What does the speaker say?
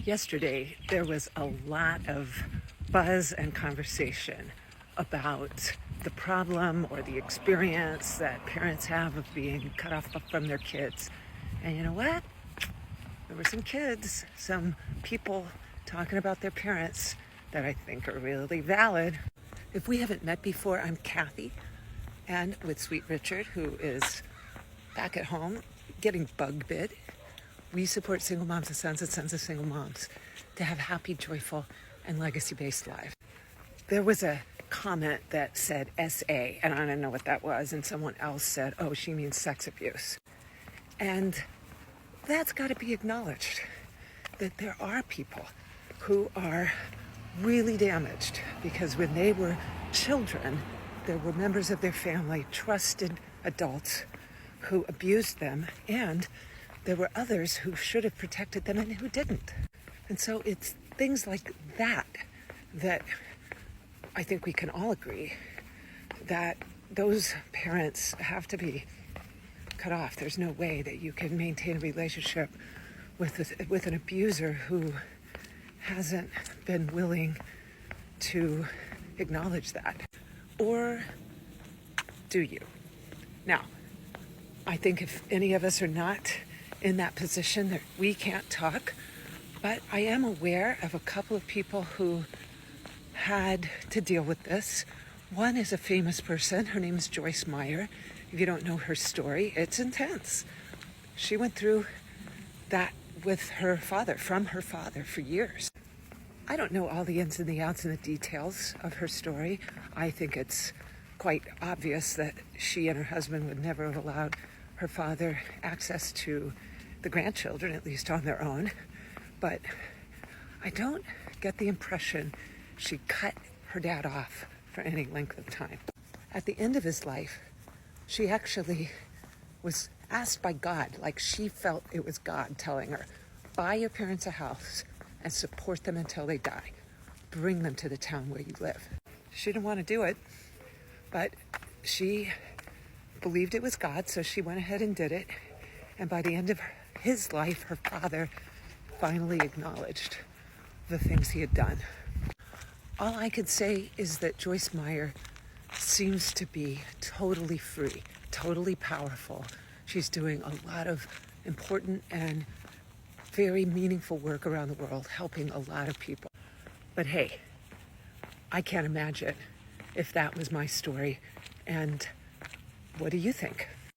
Yesterday, there was a lot of buzz and conversation about the problem or the experience that parents have of being cut off from their kids. And you know what? There were some kids, some people talking about their parents that I think are really valid. If we haven't met before, I'm Kathy, and with Sweet Richard, who is back at home getting bug bit. We support single moms and sons of single moms to have happy, joyful, and legacy-based lives. There was a comment that said SA, and I don't know what that was, and someone else said, oh, she means sex abuse. And that's got to be acknowledged, that there are people who are really damaged because when they were children, there were members of their family, trusted adults, who abused them, and there were others who should have protected them and who didn't. And so it's things like that that I think we can all agree that those parents have to be cut off. There's no way that you can maintain a relationship with an abuser who hasn't been willing to acknowledge that. Or do you? Now, I think if any of us are not in that position, that we can't talk, but I am aware of a couple of people who had to deal with this. One is a famous person. Her name is Joyce Meyer. If you don't know her story, it's intense. She went through that with her father, from her father, for years. I don't know all the ins and the outs and the details of her story. I think it's quite obvious that she and her husband would never have allowed her father access to the grandchildren, at least on their own. But I don't get the impression she cut her dad off for any length of time. At the end of his life, she actually was asked by God, like she felt it was God telling her, buy your parents a house and support them until they die. Bring them to the town where you live. She didn't want to do it, but she believed it was God, so she went ahead and did it. And by the end of his life, her father finally acknowledged the things he had done. All I could say is that Joyce Meyer seems to be totally free, totally powerful. She's doing a lot of important and very meaningful work around the world, helping a lot of people. But hey, I can't imagine if that was my story. And what do you think?